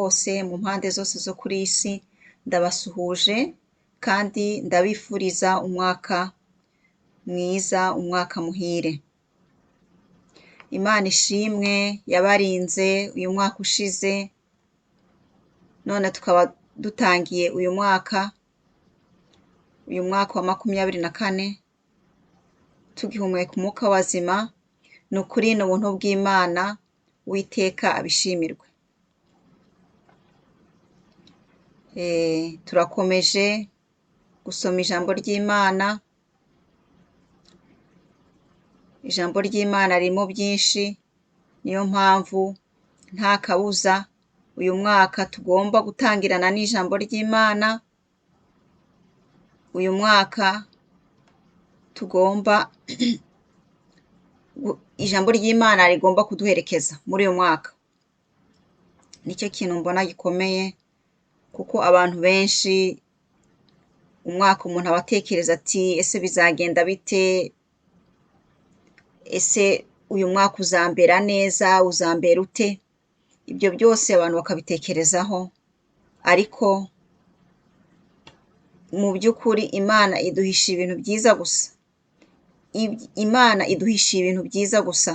hose mu mpande zose zo kuri iyi si, ndabasuhuje kandi ndabifuriza umwaka mwiza, umwaka muhire. Imana ishimwe yabarinze uyu mwaka ushize, none tukaba dutangiye uyu mwaka wa 2024 tugihumeka umwuka w'abazima. Ni ukuri ni ubuntu bw'Imana, Uwiteka abishimirwe. Turakomeje gusoma ijambo ry'Imana. Ijambo ry'Imana ririmo byinshi, niyo mpamvu nta kabuza uyu mwaka tugomba gutangirana n'ijambo ry'Imana. Uyu mwaka tugomba ijambo ry'Imana rigomba kuduherekeza muri uyu mwaka. Nicyo kintu mbona gikomeye, kuko abantu benshi umwaka umuntu abatekereza ati ese bizagenda bite, ese uyu mwaka uzambera neza, uzambera ute? Ibyo byose abantu bakabitekerezaho, ariko mu by'ukuri Imana iduhisha ibintu byiza gusa. Imana iduhisha ibintu byiza gusa.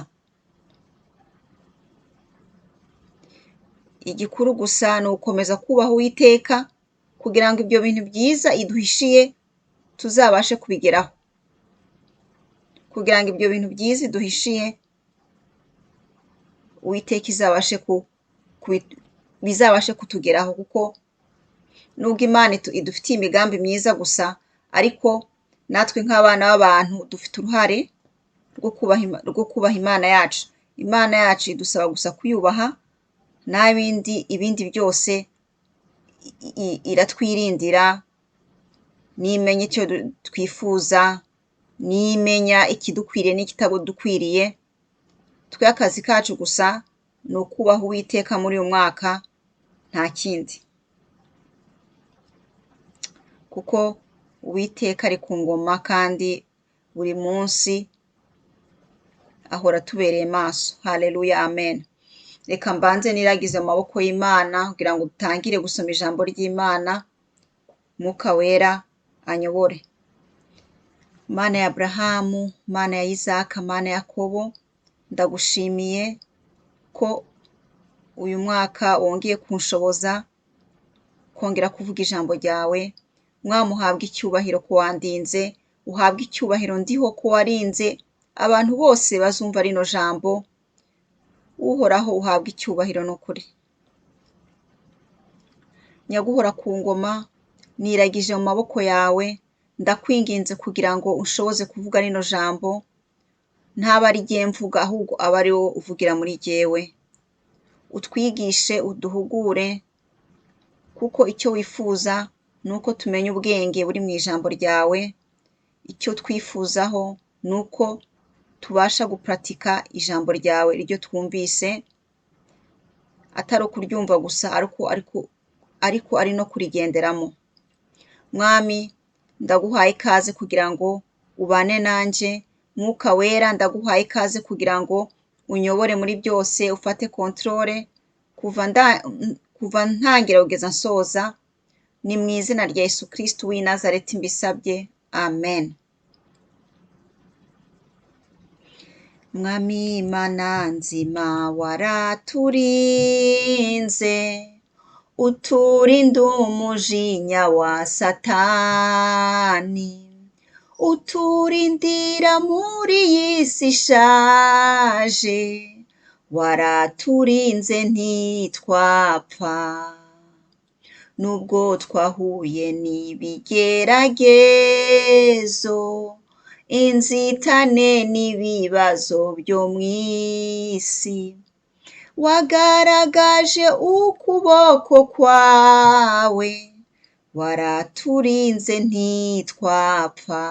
Igikuru gusa ni ugukomeza kubaha Uwiteka kugira ngo ibyo bintu byiza iduhishiye tuzabashe kubigeraho. Kugira ngo ibyo bintu byiza iduhishiye Uwiteka bizabashe kutugeraho, kuko nubwo Imana idufitiye imigambi myiza gusa, ariko natwe nk'abana b'abantu dufite uruhare rwo kubaha Imana yacu. Imana yacu idusaba gusa kuyubaha, ibindi byose iratwirindira. Nimenya icyo twifuza, nimenya ikidukwiriye n'ikitadukwiriye. Twe akazi kacu gusa ni ukubaha Uwiteka muri uyu mwaka, nta kindi. Kuko Uwiteka ari ku ngoma kandi buri munsi ahora atubereye maso. Haleluya, amen. Reka mbanze niragize mu maboko y'Imana kugira ngo dutangire gusoma ijambo ry'Imana. Mwuka wera anyobore. Mana ya Aburahamu, Mana ya Isaka, Mana ya Yakobo, ndagushimiye ko uyu mwaka wongeye kunshoboza kongera kuvuga ijambo ryawe. Mwami uhabwe icyubahiro ko wandinze, uhabwe icyubahiro ndiho ko warinze abantu bose bazumva rino jambo. Uhoraho uhabwe icyubahiro n'ukuri. Nyaguhora ku ngoma, niragije mu maboko yawe, ndakwinginze kugira ngo unshoboze kuvuga rino jambo. Ntaba ari jye mvuga, ahubwo aba ari wowe uvugira muri jyewe. Utwigishe, uduhugure, kuko icyo wifuza ni uko tumenya ubwenge buri mu ijambo ryawe. Icyo twifuzaho ni uko tubasha gupuratika ijambo ryawe iryo twumvise, atari ukuryumva gusa, ariko ari no kurigenderamo. Mwami, ndaguhaye ikaze kugira ngo ubane nanjye. Mwuka wera, ndaguhaye ikaze kugira ngo unyobore muri byose, ufate controle kuva ntangira kugeza nsoza. Ni mu izina rya Yesu Kristo w'i Nazareti mbisabye, amen. Mwami Imana nzima, waraturinze, uturinda umujinya wa Satani, uturindira muri iyi si ishaje. Waraturinze ntitwapfa, nubwo twahuye n'ibigeragezo, inzitane n'ibibazo byo mu isi. Wagaragaje ukuboko kwawe, waraturinze ntitwapfa.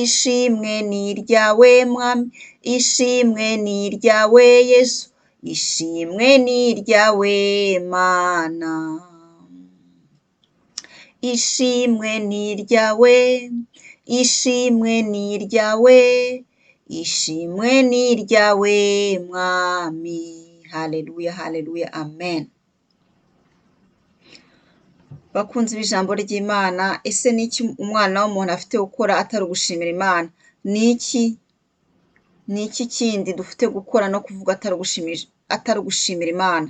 Ishimwe ni iryawe Mwami, ishimwe ni iryawe Yesu, ishimwe ni iryawe Mana. Ishimwe ni iryawe, ishimwe ni iryawe, ishimwe ni iryawe Mwami. Haleluya, haleluya, amen. Bakunzi b'ijambo ry'Imana, ese niki umwana w'umuntu afite gukora atari ugushimira Imana? Niki kindi dufite gukora no kuvuga atari ugushimira Imana?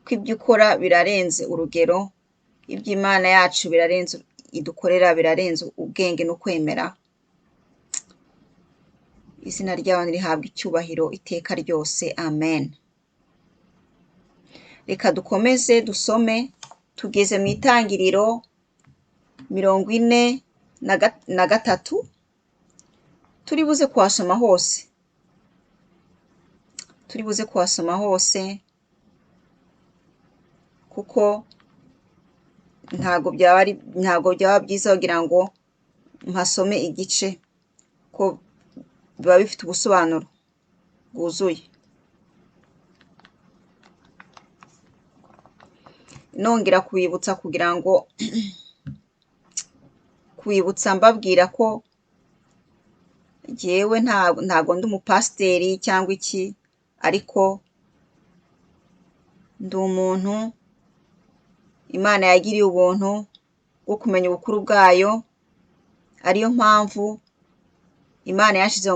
Ko ibyo ukora birarenze urugero, iby'Imana yacu birarenze, idukorera birarenze ubwenge no kwemera. Izina ryayo nirihabwe icyubahiro iteka ryose, amen. Reka dukomeze dusome, tugeze mu Itangiriro 43, turi buze kuhasoma hose, kuko ntago byaba byiza kugira ngo mpasome igice, ko biba bifite ubusobanuro bwuzuye. Nongera kubibutsa mbabwira ko jyewe ntago ndi umupasiteri cyangwa iki, ariko ndi umuntu Imana yagiriye ubuntu bwo kumenya ubukuru bwayo, ariyo mpamvu Imana yashyize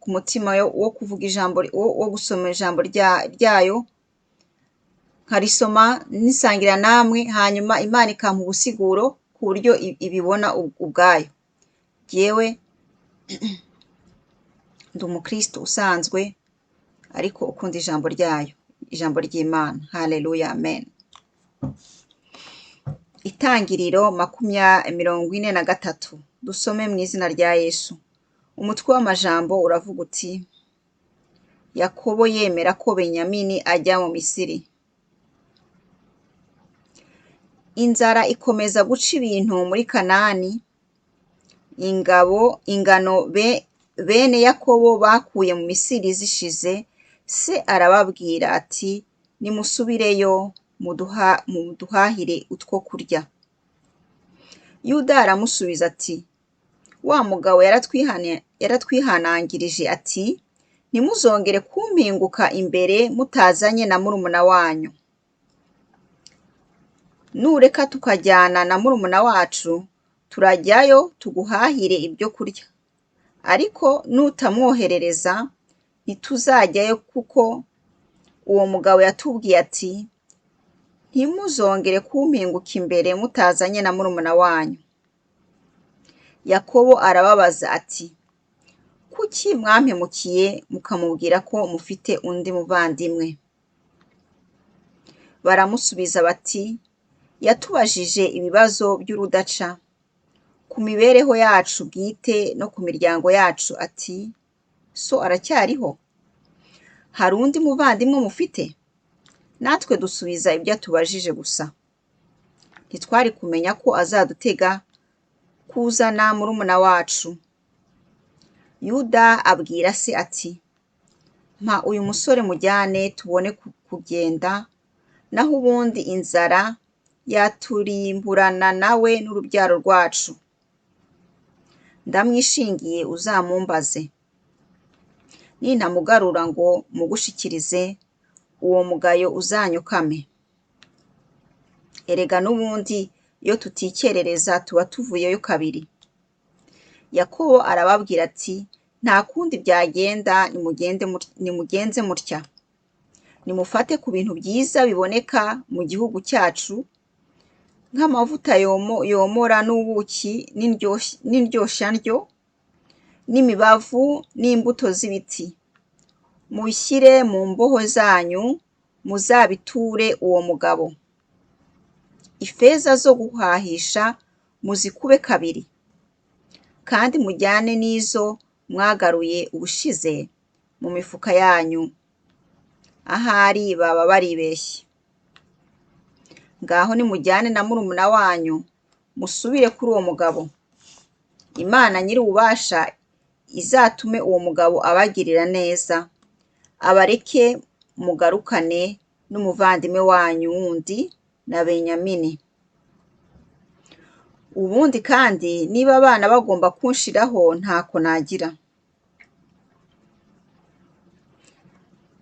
ku mutima wo kuvuga wo gusoma ijambo ryayo, nkarisoma nisangira namwe, hanyuma Imana ikampa ubusiguro ku buryo ibibona ubwayo. Jyewe ndi umukristo usanzwe, ariko ukunda ijambo ryayo, ijambo ry'Imana. Haleluya, amen. Itangiriro 43, dusome mu izina rya Yesu. Umutwe w'amajambo uravuga uti: Yakobo yemera ko Benyamini ajya mu Misiri. Inzara ikomeza guca ibintu muri Kanani. Ingano bene Yakobo bakuye mu Misiri zishize, se arababwira ati: nimusubireyo muduhahire utwo kurya. Yuda aramusubiza ati: wa mugabo yaratwihanangirije ati: ntimuzongere kumpinguka imbere mutazanye na murumuna wanyu. Nureka tukajyana na murumuna wacu, turajyayo tuguhahire ibyo kurya. Ariko nutamwoherereza, ntituzajyayo, kuko uwo mugabo yatubwiye ati: ntimuzongere kumpinguka imbere mutazanye na murumuna wanyu. Yakobo arababaza ati: kuki mwampemukiye mukamubwira ko mufite undi muvandimwe? Baramusubiza bati: yatubajije ibibazo by'urudaca ku mibereho yacu bwite no ku miryango yacu, ati: so aracyariho? Hari undi muvandimwe mufite? Natwe dusubiza ibyo atubajije gusa. Ntitwari kumenya ko azadutega kuzana murumuna wacu. Yuda abwira se ati: mpa uyu musore mujyane tubone kugenda, naho ubundi inzara yaturimburana nawe n'urubyaro rwacu. Ndamwishingiye uzamumbaze. Nintamugarura ngo mugushikirize, uwo mugayo uzanyukame. Erega n'ubundi iyo tutikerereza tuba tuvuyeyo kabiri. Yakobo arababwira ati: nta kundi byagenda, nimugenze mutya. Nimufate ku bintu byiza biboneka mu gihugu cyacu, nk'amavuta yomora n'ubuki n'indyoshyandyo n'imibavu n'imbuto z'ibiti. Mubishyire mu mboho zanyu, muzabiture uwo mugabo. Ifeza zo guhahisha muzikube kabiri, kandi mujyane n'izo mwagaruye ubushize mu mifuka yanyu. Ahari baba baribeshye. Ngaho nimujyane na murumuna wanyu, musubire kuri uwo mugabo. Imana nyir'ububasha izatume uwo mugabo abagirira neza, abareke mugarukane n'umuvandimwe wanyu wundi na Benyamini. Ubundi kandi niba abana bagomba kunshiraho, ntako nagira.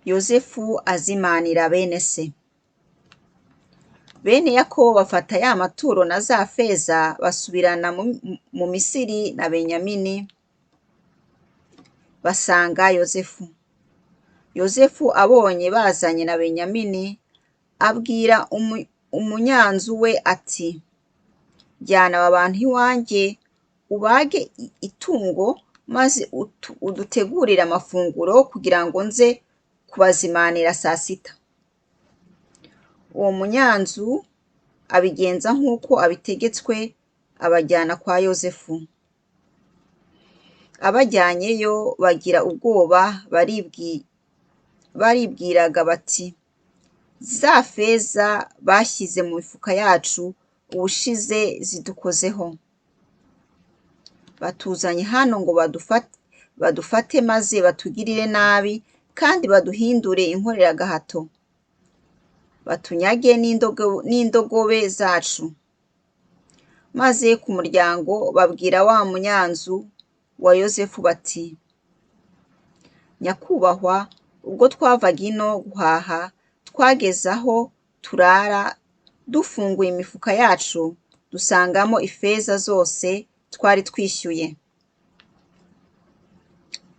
Yozefu azimanira bene se. bene Yakobo bafata ya maturo na za feza basubirana mu Misiri na Benyamini basanga Yozefu. Yozefu abonye bazanye na Benyamini abwira umunyanzu we ati, jyana aba bantu iwanjye ubage itungo maze udutegurire amafunguro kugira ngo nze kubazimanira saa sita. Uwo munyanzu abigenza nk'uko abitegetswe, abajyana kwa Yozefu. Abajyanyeyo bagira ubwoba, baribwiraga bati, za feza bashyize mu mifuka yacu ubushize zidukozeho. Batuzanye hano ngo badufate maze batugirire nabi kandi baduhindure inkoreragahato, batunyage n'indogobe zacu. Maze ku muryango babwira wa munyanzu wa Yozefu bati, nyakubahwa, ubwo twavaga ino guhaha twageze aho turara dufunguye imifuka yacu dusangamo ifeza zose twari twishyuye.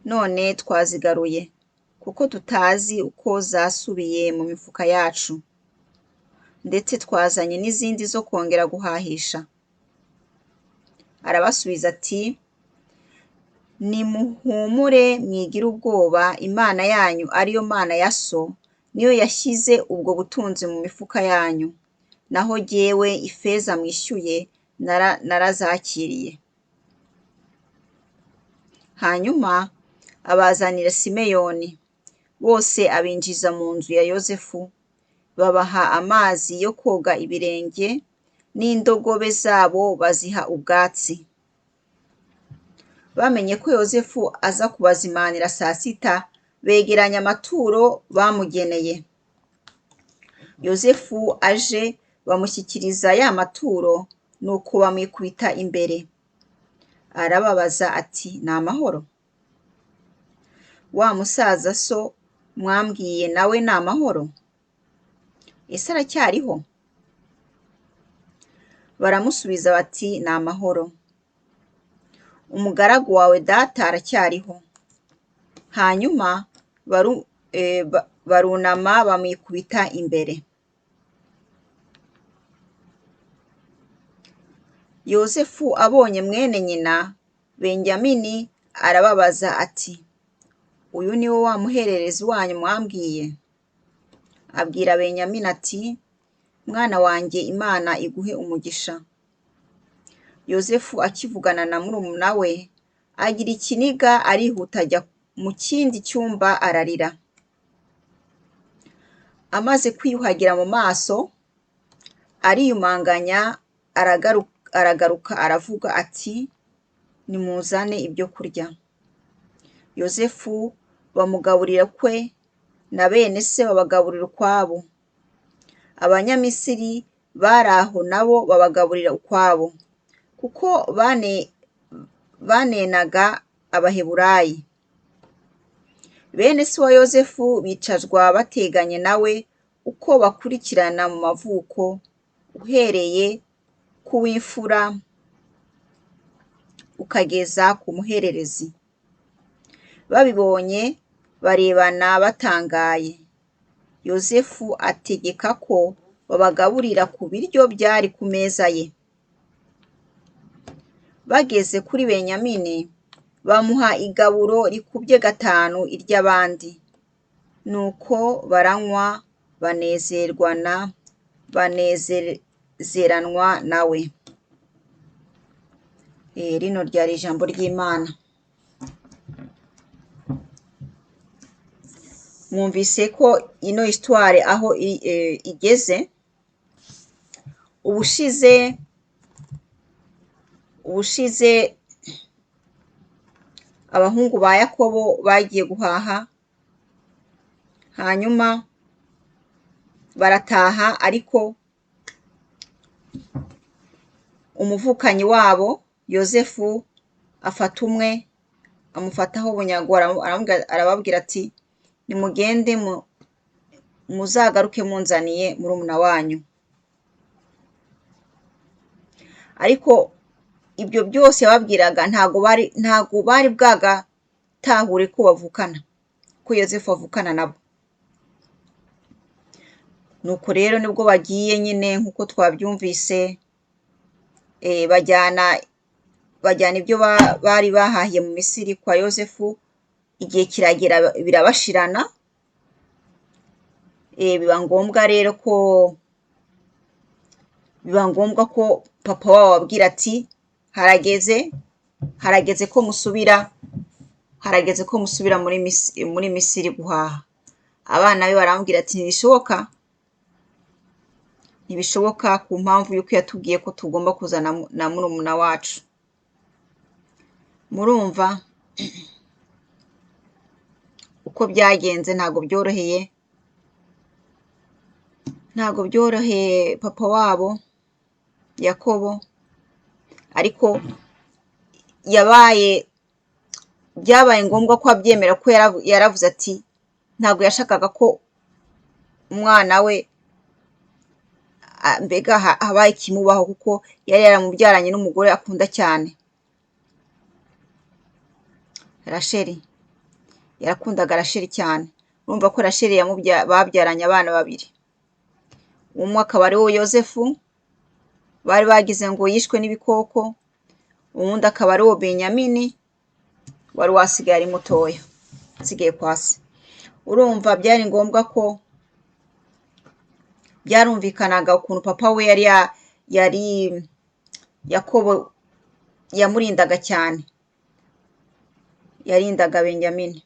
None twazigaruye kuko tutazi uko zasubiye mu mifuka yacu, ndetse twazanye n'izindi zo kongera guhahisha. Arabasubiza ati, nimuhumure mwigire ubwoba, Imana yanyu ariyo Mana ya so niyo yashyize ubwo butunzi mu mifuka yanyu, naho jyewe ifeza mwishyuye narazakiriye. Hanyuma abazanira Simeyoni, bose abinjiza mu nzu ya Yozefu, babaha amazi yo koga ibirenge n'indogobe zabo baziha ubwatsi. Bamenye ko Yozefu aza kubazimanira saa sita, begeranya amaturo bamugeneye. Yozefu aje bamushyikiriza ya maturo, nuko bamwikubita imbere. Arababaza ati, ni amahoro? Wa musaza so mwambwiye nawe ni amahoro? Ese aracyariho? Baramusubiza bati, ni amahoro. Umugaragu wawe data aracyariho. Hanyuma barunama bamwikubita imbere. Yozefu abonye mwene nyina Benyamini arababaza ati, uyu ni wo wa muhererezi wanyu mwambwiye? Abwira Benyamini ati, mwana wanjye, Imana iguhe umugisha. Yozefu akivugana na murumuna we, agira ikiniga arihuta ajya mu kindi cyumba ararira. Amaze kwiyuhagira mu maso, ariyumanganya, aragaruka aravuga ati, nimuzane ibyo kurya. Yozefu bamugaburira ukwe, na bene se babagaburira ukwabo. Abanyamisiri bari aho nabo babagaburira ukwabo, kuko banenaga Abaheburayi. Bene se wa Yozefu bicazwa bateganye nawe uko bakurikirana mu mavuko, uhereye ku w'imfura ukageza ku muhererezi. Babibonye barebana batangaye. Yozefu ategeka ko babagaburira ku biryo byari ku meza ye. Bageze kuri Benyamini, bamuha igaburo rikubye 5 iry'abandi. Nuko baranywa banezeranwa nawe. Rino ryari ijambo ry'Imana. Mwumvise ko ino histoire aho igeze. Ubushize abahungu ba Yakobo bagiye guhaha, hanyuma barataha, ariko umuvukanyi wabo Yozefu afata umwe amufataho bunyago, arababwira ati, nimugende muzagaruke munzaniye murumuna wanyu. ariko ibyo byose yababwiraga ntago bari bwagatahure ko bavukana, ko Yozefu avukana nabo. Nuko rero nibwo bagiye nyine nk'uko twabyumvise, bajyana ibyo bari bahahiye mu Misiri kwa Yozefu, igihe kiragera birabashirana. Biba ngombwa ko papa wabo ababwira ati harageze ko musubira muri Misiri guhaha. Abana be baramubwira ati ntibishoboka ku mpamvu y'uko yatubwiye ko tugomba kuzana na murumuna wacu. Murumva uko byagenze, ntabwo byoroheye papa wabo Yakobo, ariko byabaye ngombwa ko abyemera, ko yaravuze ati ntabwo yashakaga ko umwana we mbega habaye ikimubaho, kuko yari yaramubyaranye n'umugore akunda cyane, Rasheli. Yarakundaga Rasheli cyane. Urumva ko Rasheli babyaranye abana babiri, umwe akaba ari wo Yozefu bari bagize ngo yishwe n'ibikoko, uwundi akaba ari wo Benyamini wari wasigaye ari mutoya, asigaye kwa se. Urumva byari ngombwa ko byarumvikanaga ukuntu papa we yari Yakobo yamurindaga cyane, yarindaga Benyamini,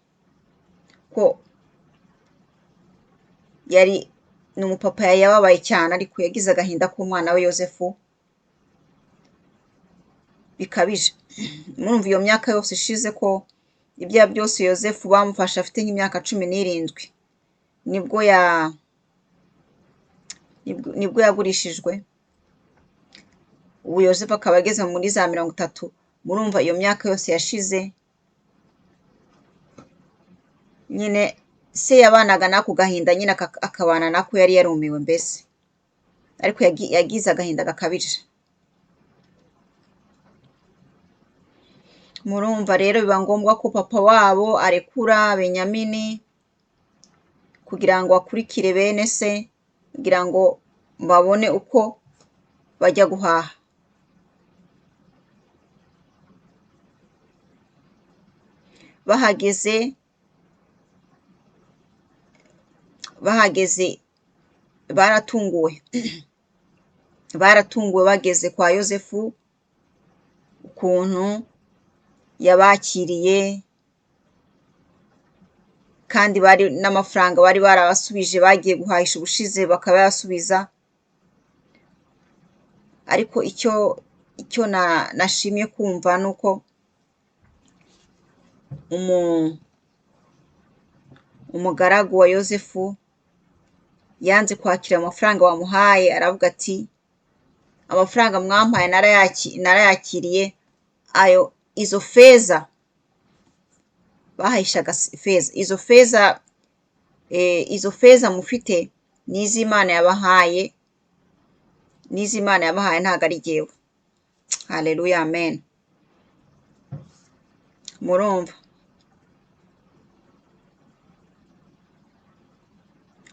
ko ni umupapa yababaye cyane, ariko yagize agahinda k'umwana we Yozefu bikabije. Murumva iyo myaka yose ishize ko ibyaha byose Yozefu bamufashe afite nk'imyaka 17, nibwo yagurishijwe. Ubu Yozefu akaba ageze muri za 30. Murumva iyo myaka yose yashize, nyine se yabanaga n'ako gahinda, nyine akabana nako, yari yarumiwe mbese, ariko yagize agahinda gakabije. Murumva rero biba ngombwa ko papa wabo arekura Benyamini kugira ngo akurikire bene se, kugira ngo babone uko bajya guhaha. Bahageze baratunguwe bageze kwa Yozefu, ukuntu yabakiriye, kandi n'amafaranga bari barabasubije, bagiye guhahisha ubushize bakabayasubiza. Ariko icyo nashimye kumva ni uko umugaragu wa Yozefu yanze kwakira amafaranga wamuhaye, aravuga ati amafaranga mwampaye narayakiriye, izo feza bahahishaga feza, izo feza mufite n'iz'Imana yabahaye, ntabwo ari jyewe. Haleluya, amen.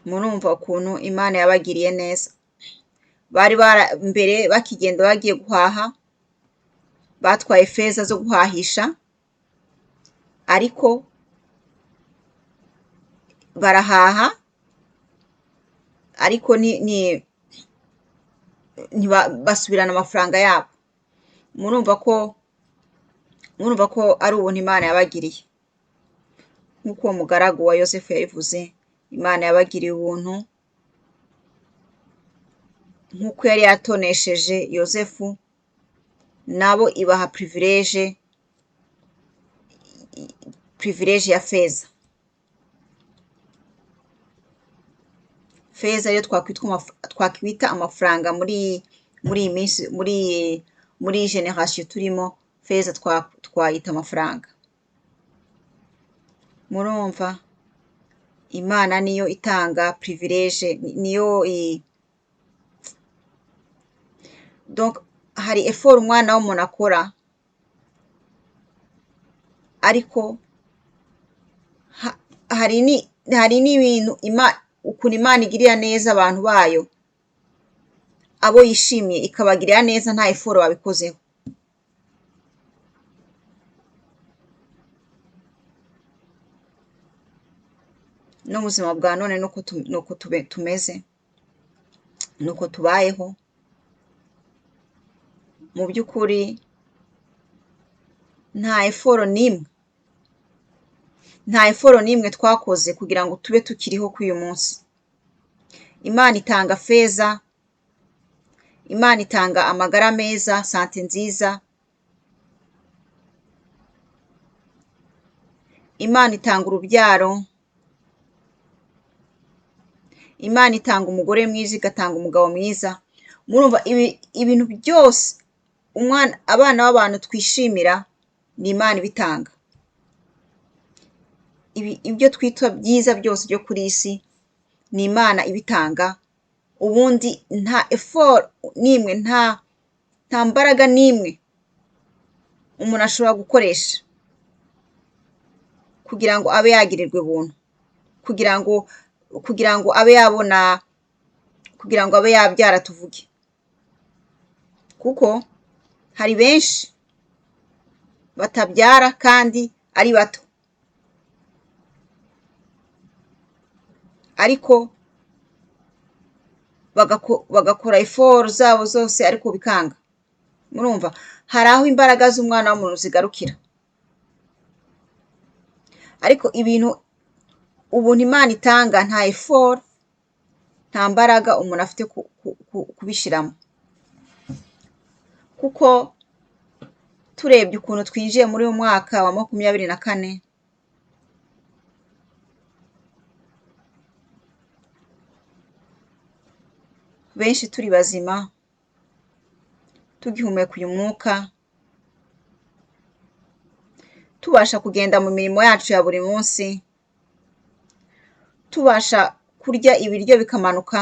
murumva ukuntu Imana yabagiriye neza. Mbere bakigenda bagiye guhaha, batwaye feza zo guhahisha, ariko barahaha, ariko basubirana amafaranga yabo. Murumva ko ari ubuntu Imana yabagiriye, nk'uko uwo mugaragu wa Yozefu yabivuze. Imana yabagiriye ubuntu, nk'uko yari yatonesheje Yozefu, nabo ibaha privilege ya feza. Feza yo twakwita amafaranga muri iyi minsi, muri generation turimo, feza twayita amafaranga. Murumva Imana niyo itanga privilege, donc hari effort umwana w'umuntu akora, ariko hari n'ibintu ukuntu Imana igirira neza abantu bayo, abo yishimiye ikabagirira neza nta effort babikozeho. N'ubuzima bwa none nuko tumeze, nuko tubayeho. Mu by'ukuri nta effort n'imwe twakoze kugira ngo tube tukiriho k'uyu munsi. Imana itanga feza, Imana itanga amagara meza, sante nziza, Imana itanga urubyaro, Imana itanga umugore mwiza, igatanga umugabo mwiza. Murumva ibintu byose abana b'abantu twishimira ni Imana ibitanga. Ibyo twitwa byiza byose byo kuri isi ni Imana ibitanga. Ubundi nta effort n'imwe, nta mbaraga n'imwe umuntu ashobora gukoresha kugira ngo abe yagirirwa ubuntu, kugira ngo abe yabona, kugira ngo abe yabyara tuvuge. Kuko hari benshi batabyara kandi ari bato, ariko bagakora effort zabo zose ariko bikanga. Murumva hari aho imbaraga z'umwana w'umuntu zigarukira, ariko ubuntu Imana itanga nta effort, nta mbaraga umuntu afite kubishiramo. Kuko turebye ukuntu twinjiye muri uyu mwaka wa 2024, benshi turi bazima, tugihumeka uyu mwuka, tubasha kugenda mu mirimo yacu ya buri munsi, tubasha kurya ibiryo bikamanuka.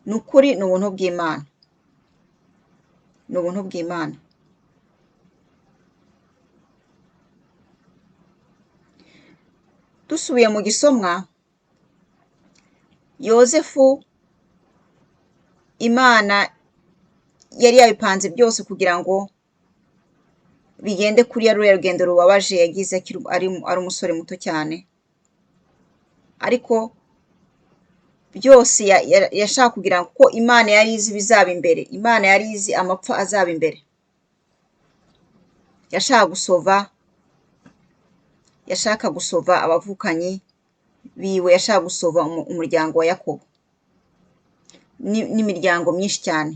Ni ukuri ni ubuntu bw'Imana, ni ubuntu bw'Imana. Dusubiye mu gisomwa, Yozefu Imana yari yabipanze byose kugira ngo bigende kuri ruriya rugendo rubabaje yagize ari umusore muto cyane, ariko byose yashaka kugira ngo, kuko Imana yari izi bizaba imbere, Imana yari izi amapfa azaba imbere. Yashaka gusova abavukanyi biwe, yashaka gusova umuryango wa Yakobo n'imiryango myinshi cyane.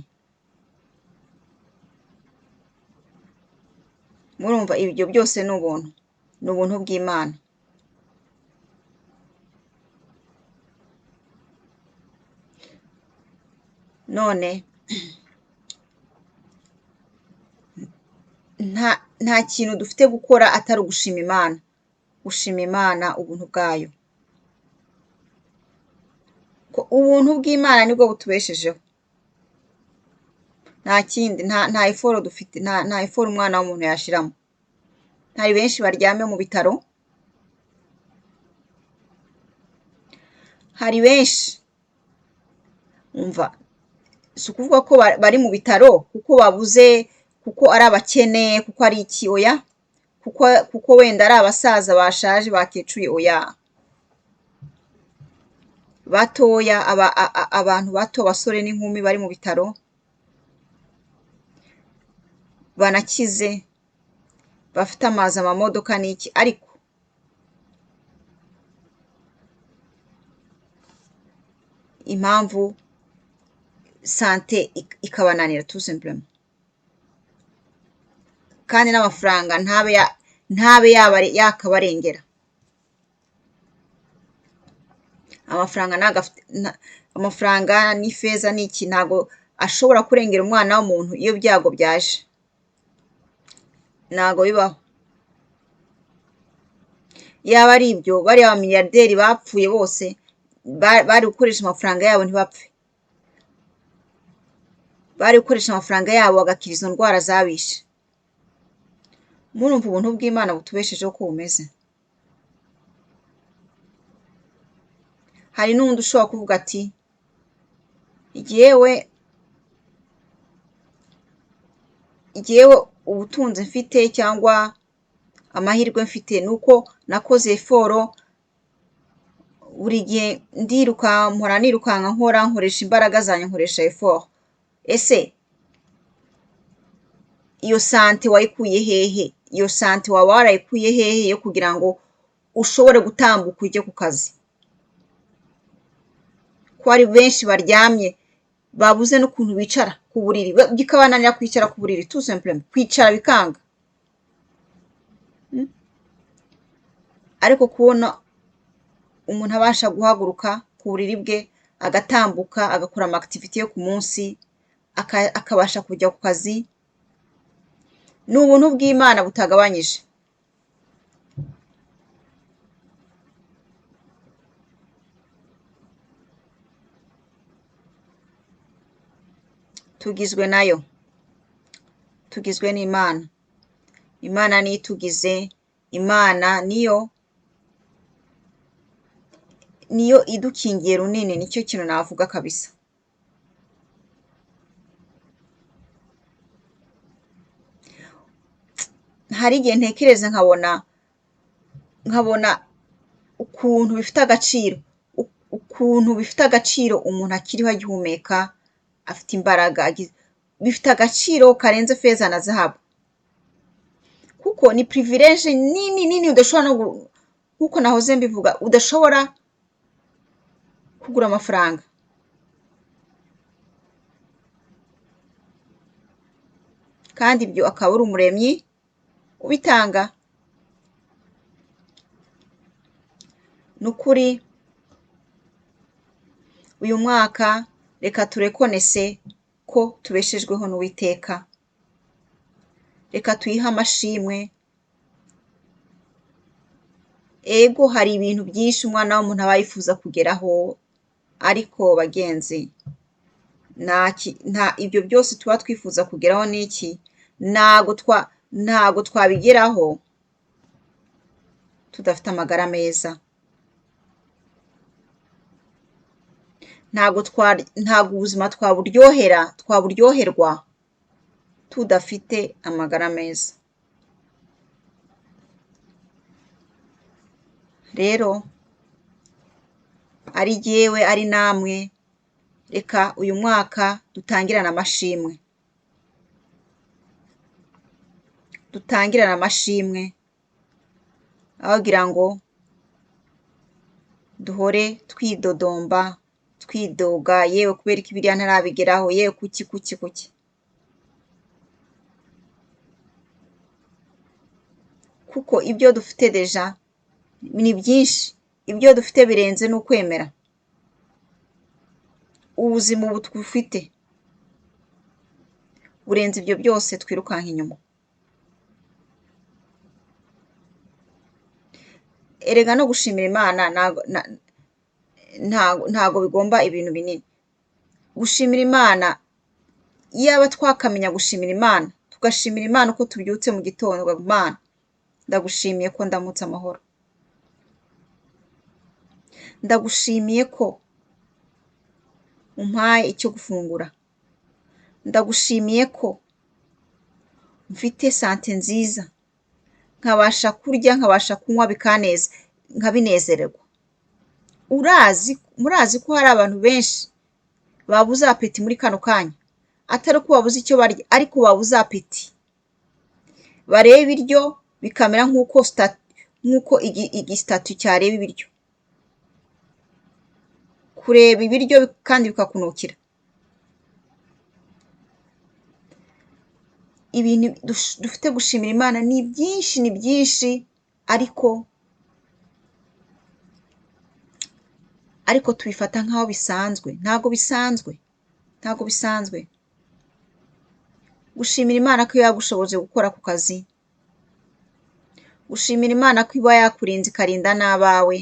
Murumva ibyo byose ni ubuntu bw'Imana. None nta kintu dufite gukora atari ugushima Imana, gushima Imana ubuntu bwayo. Ubuntu bw'Imana nibwo butubeshejeho, nta kindi, nta effort dufite, nta effort umwana w'umuntu yashiramo. Hari benshi baryamye mu bitaro, hari benshi umva, si ukuvuga ko bari mu bitaro kuko babuze, kuko ari abakene, kuko ari iki, oya, kuko wenda ari abasaza bashaje bakecuye, oya. Batoya, abantu bato, basore n'inkumi bari mu bitaro, banakize, bafite amazi, amamodoka n'iki, ariko impamvu sante ikabananira tout simplement, kandi n'amafaranga ntabe yakabarengera. Amafaranga n'ifeza n'iki ntago ashobora kurengera umwana w'umuntu iyo byago byaje, ntago bibaho. Yaba ari ibyo, bariya bamiliyarderi bapfuye bose bari gukoresha amafaranga yabo ntibapfe. bari gukoresha amafaranga yabo bagakira izo ndwara zabishe. Murumva ubuntu bw'Imana butubeshejeho ko bumeze. Hari n'undi ushobora kuvuga ati jyewe ubutunzi mfite cyangwa amahirwe mfite nuko nakoze eforo, buri gihe mpora nirukanka nkoresha imbaraga zanjye, nkoresha eforo. Ese iyo sante wayikuye hehe? Iyo sante waba warayikuye hehe yo kugira ngo ushobore gutambuka ujye ku kazi? Ko hari benshi baryamye babuze n'ukuntu bicara ku buriri, bikabananira kwicara ku buriri, tout simplement kwicara bikanga. Ariko kubona umuntu abasha guhaguruka ku buriri bwe agatambuka agakora amakitivite yo ku munsi akabasha kujya ku kazi, ni ubuntu bw'Imana butagabanyije. Tugizwe nayo, tugizwe n'Imana. Imana niyo itugize, Imana niyo idukingiye runini, nicyo kintu navuga kabisa. Hari igihe ntekereza nkabona ukuntu bifite agaciro umuntu akiriho agihumeka, afite imbaraga, bifite agaciro karenze feza na zahabu, kuko ni privilege nini udashobora nkuko nahoze mbivuga, udashobora kugura amafaranga. Kandi ibyo akaba ari Umuremyi ubitanga. Ni ukuri uyu mwaka reka turekonese ko tubeshejweho n'Uwiteka, reka tuyihe amashimwe. Ego hari ibintu byinshi umwana w'umuntu aba yifuza kugeraho, ariko bagenzi, ibyo byose tuba twifuza kugeraho n'iki, ntago twabigeraho tudafite amagara meza. Ntago ubuzima twaburyoherwa tudafite amagara meza. Rero ari jyewe ari namwe, reka uyu mwaka dutangirane amashimwe, aho kugira ngo duhore twidodomba twidoga, yewe kubera ko biriya ntarabigeraho, yewe kuki. Kuko ibyo dufite deja ni byinshi, ibyo dufite birenze n'ukwemera. Ubuzima ubu dufite burenze ibyo byose twirukanka inyuma. Erega no gushimira Imana ntago bigomba ibintu binini. Gushimira Imana, iyaba twakamenya gushimira Imana, tugashimira Imana uko tubyutse mu gitondo, Imana ndagushimiye ko ndamutse amahoro, ndagushimiye ko umpaye icyo gufungura, ndagushimiye ko mfite sante nziza, nkabasha kurya, nkabasha kunywa nkabinezererwa. Murazi ko hari abantu benshi babuze apeti muri kano kanya, atari ko babuze icyo barya, ariko babuze apeti. Bareba ibiryo bikamera nk'uko igisitatu cyareba ibiryo, kureba ibiryo kandi bikakunukira. Ibintu dufite gushimira Imana ni byinshi, ariko tubifata nk'aho bisanzwe. Ntago bisanzwe. Gushimira Imana ko yagushoboje gukora ku kazi, gushimira Imana ko iba yakurinze ikarinda n'abawe,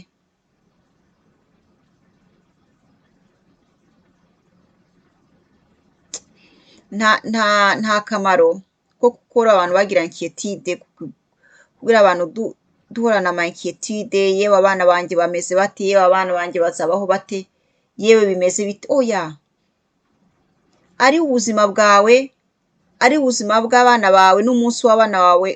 nta kamaro ko gukora abantu bagira inquiétude kugira abantu duhorana ama inquiétude, yewe abana banje bameze bate, yewe abana banje bazabaho bate, yewe bimeze bite, oya, ari ubuzima bwawe, ari ubuzima bw'abana bawe n'umunsi w'abana bawe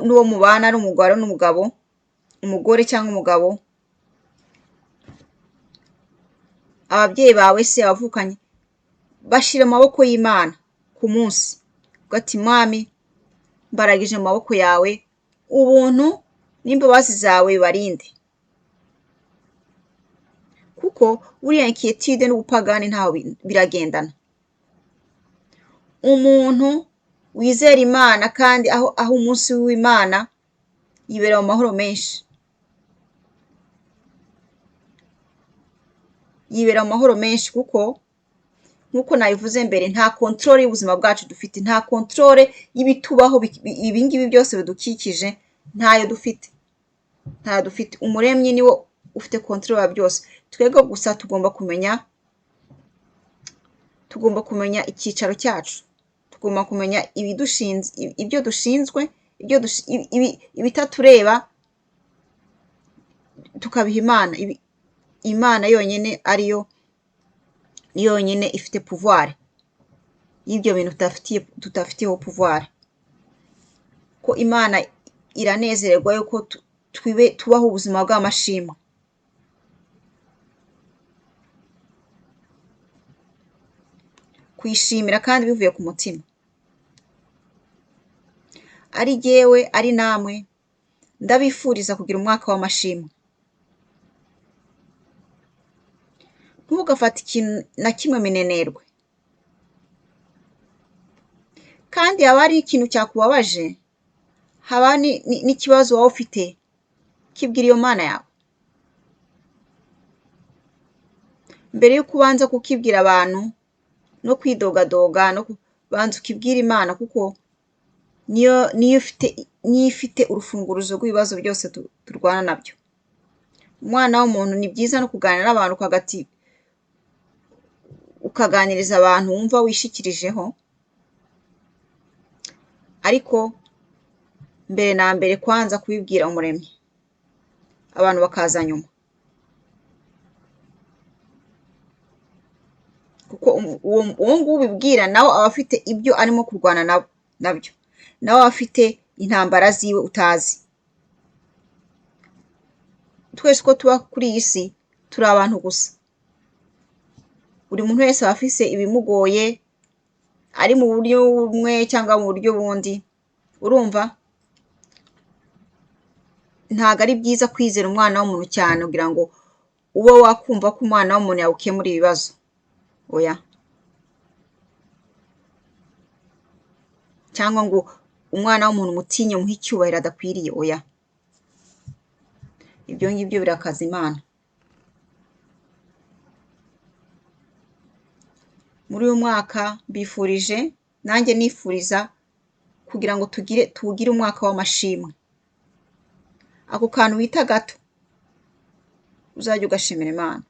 n'uwo mubana ari umugore n'umugabo, umugore cyangwa umugabo, ababyeyi bawe se abavukanye, bashira mu maboko y'Imana ku munsi ugati mwami mbaragije mu maboko yawe, ubuntu n'imbabazi zawe bibarinde, kuko buriya inquiétude n'ubupagani ntaho biragendana. Umuntu wizera Imana kandi aho umunsi w'Imana yibera mu mahoro menshi, yibera mu mahoro menshi, kuko nk'uko nabivuze mbere nta controle y'ubuzima bwacu dufite, nta controle y'ibitubaho, ibingibi byose bidukikije ntayo dufite, ntayo dufite. Umuremyi niwo ufite controle ya byose, twebwe gusa tugomba kumenya icyicaro cyacu, tugomba kumenya ibyo dushinzwe, ibitatureba tukabiha Imana. Imana yonyine ariyo yonyine ifite pouvoir y'ibyo bintu tudafitiyeho pouvoir, ko Imana iranezererwa yuko tubaho ubuzima bw'amashimwe. Kwishimira kandi bivuye ku mutima. Ari jyewe ari namwe ndabifuriza kugira umwaka w'amashimwe. Ntugafate ikintu na kimwe minenerwe, kandi haba hari ikintu cyakubabaje, haba n'ikibazo waba ufite, kibwira iyo Mana yawe mbere y'uko ubanza kukibwira abantu no kwidogadoga, no kubanza ukibwira Imana, kuko niyo ifite urufunguruzo rw'ibibazo byose turwana nabyo. Umwana w'umuntu, ni byiza no kuganira n'abantu ukaganiriza abantu wumva wishikirijeho, ariko mbere na mbere kwanza kubibwira Umuremyi, abantu bakaza nyuma, kuko uwo nguwo ubibwira nawe aba afite ibyo arimo kurwana nabyo, nawe aba afite intambara ziwe utazi. Twese uko tuba kuri iyi si turi abantu gusa, buri muntu wese aba afise ibimugoye, ari mu buryo bumwe cyangwa mu buryo bundi. Urumva, ntabwo ari byiza kwizera umwana w'umuntu cyane kugira ngo ube wakumva ko umwana w'umuntu yawukemura ibibazo, oya, cyangwa ngo umwana w'umuntu mutinye umuhe icyubahiro adakwiriye, oya, ibyo ngibyo birakaza Imana. Muri uyu mwaka mbifurije, nanjye nifuriza kugira ngo tuwugire umwaka w'amashimwe. Ako kantu wita gato uzajya ugashimira Imana,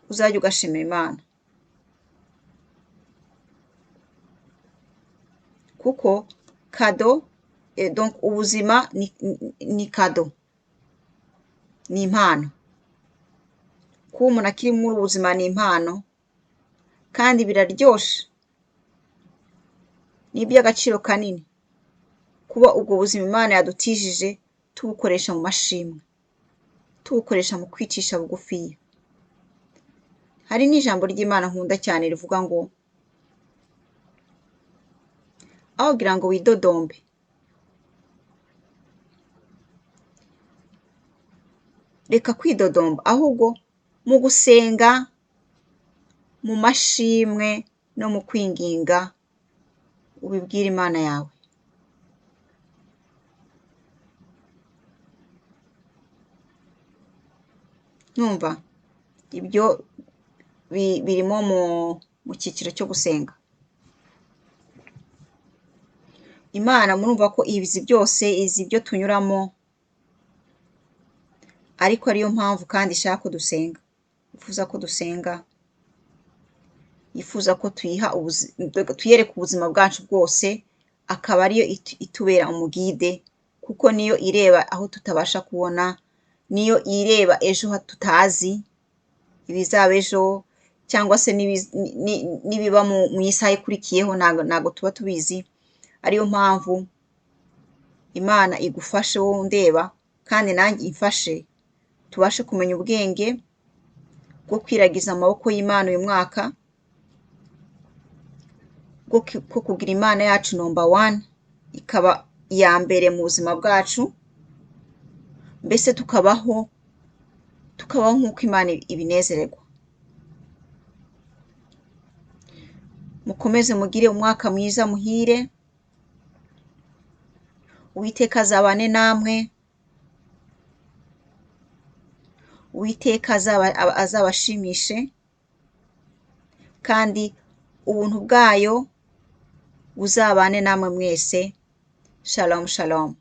uzajya ugashimira Imana, kuko kado, donc ubuzima ni kado, ni impano. Kuba umuntu akiri muri ubuzima ni impano, kandi biraryoshe, ni iby'agaciro kanini kuba ubwo buzima Imana yadutijije tubukoresha mu mashimwe, tubukoresha mu kwicisha bugufiya. Hari n'ijambo ry'Imana nkunda cyane rivuga ngo, aho kugira ngo widodombe, reka kwidodomba, ahubwo mu gusenga, mu mashimwe no mu kwinginga ubibwire Imana yawe. Numva ibyo birimo mu cyiciro cyo gusenga. Imana murumva ko izi byose, izi ibyo tunyuramo, ariko ariyo mpamvu kandi ishaka ko dusenga, yifuza ko dusenga, yifuza ko tuyereka ubuzima bwacu bwose, akaba ariyo itubera umugide, kuko niyo ireba aho tutabasha kubona, niyo ireba ejo tutazi, ibizaba ejo cyangwa se n'ibiba mu isaha ikurikiyeho ntago tuba tubizi. Ariyo mpamvu Imana igufashe wowe undeba kandi nanjye imfashe, tubashe kumenya ubwenge bwo kwiragiza amaboko y'Imana uyu mwaka, bwo kugira Imana yacu number one, ikaba iya mbere mu buzima bwacu, mbese tukabaho nk'uko Imana ibinezererwa. Mukomeze mugire umwaka mwiza muhire, Uwiteka azabane namwe, Uwiteka azabashimishe, kandi ubuntu bwayo buzabane namwe mwese. Shalom shalom.